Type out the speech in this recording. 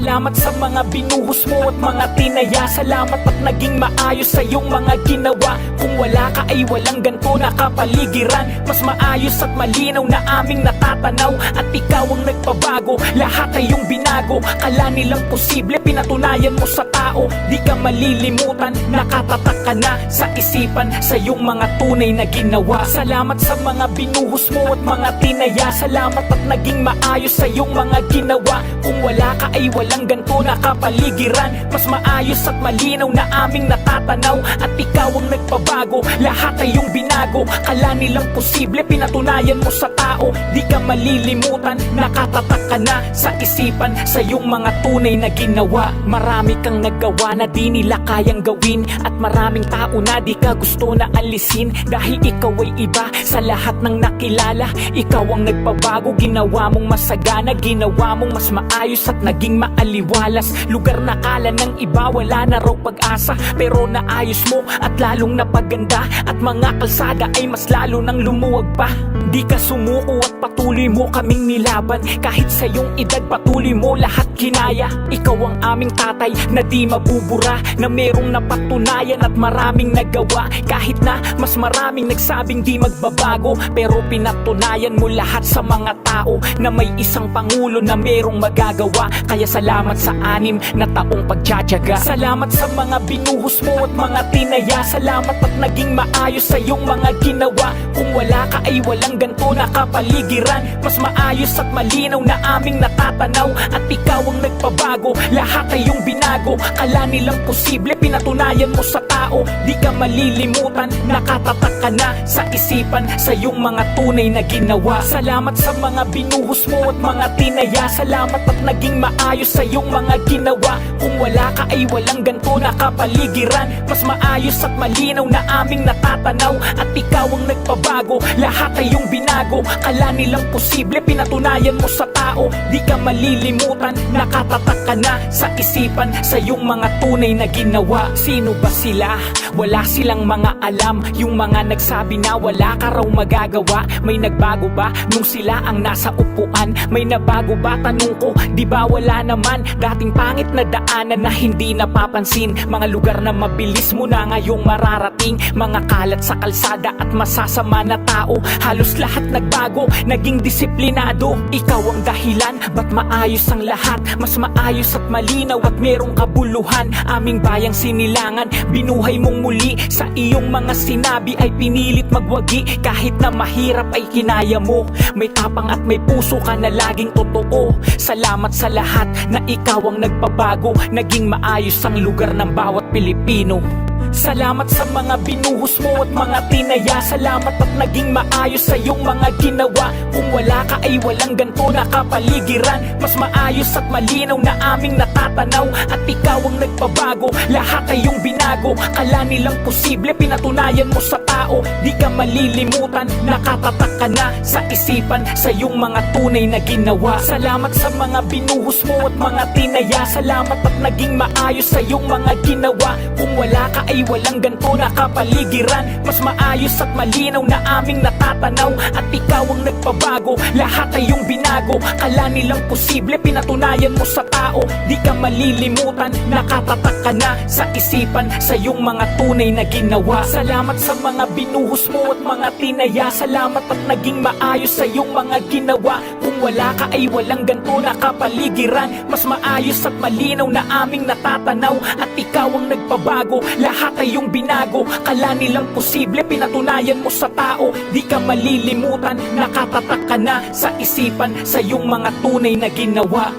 Salamat sa mga binuhos mo at mga tinaya. Salamat at naging maayos sa iyong mga ginawa. Kung wala ka ay walang ganto na kapaligiran. Mas maayos at malinaw na aming natatanaw. At ikaw ang nagpabago, lahat ay iyong binago. Kala nilang posible, pinatunayan mo sa tao. Di ka malilimutan, nakatatak ka na sa isipan sa iyong mga tunay na ginawa. Salamat sa mga binuhos mo at mga tinaya. Salamat at naging maayos sa iyong mga ginawa. Kung wala ka ay walang ganto na kapaligiran. Mas maayos at malinaw na aming natatanaw. At ikaw ang nagpabago, lahat ay iyong binago. Kala nilang posible, pinatunayan mo sa tao. Di ka malilimutan, nakatatak ka na sa isipan sa iyong mga tunay na ginawa. Marami kang nagawa na di nila kayang gawin. At maraming tao na di ka gusto na alisin. Dahil ikaw ay iba sa lahat ng nakilala. Ikaw ang nagpabago, ginawa mong masagana. Ginawa mong mas maayos at naging maaliwalas. Lugar na kala ng iba wala na raw pag-asa, pero naayos mo at lalong napaganda. At mga kalsada ay mas lalo nang lumuwag pa. Di ka sumuko at patuloy mo kaming nilaban. Kahit sa iyong edad patuloy mo lahat kinaya. Ikaw ang aming tatay na di mabubura, na merong napatunayan at maraming nagawa. Kahit na mas maraming nagsabing di magbabago, pero pinatunayan mo lahat sa mga tao na may isang pangulo na merong magagawa. Kaya salamat sa 6 na taong pagtsatsaga. Salamat sa mga binuhos mo at mga tinaya. Salamat at naging maayos sa iyong mga ginawa. Kung wala ka ay walang ganto na kapaligiran. Mas maayos at malinaw na aming natatanaw. At ikaw ang nagpabago, lahat ay iyong binago. Kala nilang posible, pinatunayan mo sa tao. Di ka malilimutan, nakatatak ka na sa isipan sa iyong mga tunay na ginawa. Salamat sa mga binuhos mo at mga tinaya. Salamat at naging maayos sa iyong mga ginawa. Kung wala ka ay walang ganto na kapaligiran. Mas maayos at malinaw na aming natatanaw. At ikaw ang nagpabago, lahat ay iyong binago. Kala nilang posible, pinatunayan mo sa tao. Di ka malilimutan, nakatatak ka na sa isipan sa iyong mga tunay na ginawa. Sino ba sila? Wala silang mga alam. Yung mga nagsabi na wala ka raw magagawa. May nagbago ba nung sila ang nasa upuan? May nabago ba? Tanong ko, di ba wala naman? Dating pangit na daanan na hindi napapansin. Mga lugar na mabilis mo na ngayong mararating. Mga kalat sa kalsada at masasama na tao. Halos lahat nagbago, naging disiplinado. Ikaw ang dahilan, ba't maayos ang lahat? Mas maayos at malinaw at merong kabuluhan. Aming bayang sinilangan, binuhay mong muli. Sa iyong mga sinabi ay pinilit magwagi. Kahit na mahirap ay kinaya mo. May tapang at may puso ka na laging totoo. Salamat sa lahat na ikaw ang nagpabago. Naging maayos ang lugar ng bawat Pilipino. Salamat sa mga binuhos mo at mga tinaya. Salamat at naging maayos sa iyong mga ginawa. Kung wala ka ay walang ganto na kapaligiran. Mas maayos at malinaw na aming natatanaw. At ikaw ang nagpabago, lahat ay iyong binago. Kala nilang posible, pinatunayan mo sa tao. Di ka malilimutan, nakatatak ka na sa isipan sa iyong mga tunay na ginawa. Salamat sa mga binuhos mo at mga tinaya. Salamat at naging maayos sa iyong mga ginawa. Kung wala ka ay walang ganto na kapaligiran. Mas maayos at malinaw na aming natatanaw. At ikaw ang nagpabago, lahat ay iyong binago. Kala nilang posible, pinatunayan mo sa tao. Di ka malilimutan, nakatatak ka na sa isipan sa iyong mga tunay na ginawa. Salamat sa mga binuhos mo at mga tinaya. Salamat at naging maayos sa iyong mga ginawa. Kung wala ka ay walang ganto na kapaligiran. Mas maayos at malinaw na aming natatanaw. At ikaw ang nagpabago, lahat ay iyong binago. Kala nilang posible, pinatunayan mo sa tao. Di ka malilimutan, nakatatak ka na sa isipan sa iyong mga tunay na ginawa.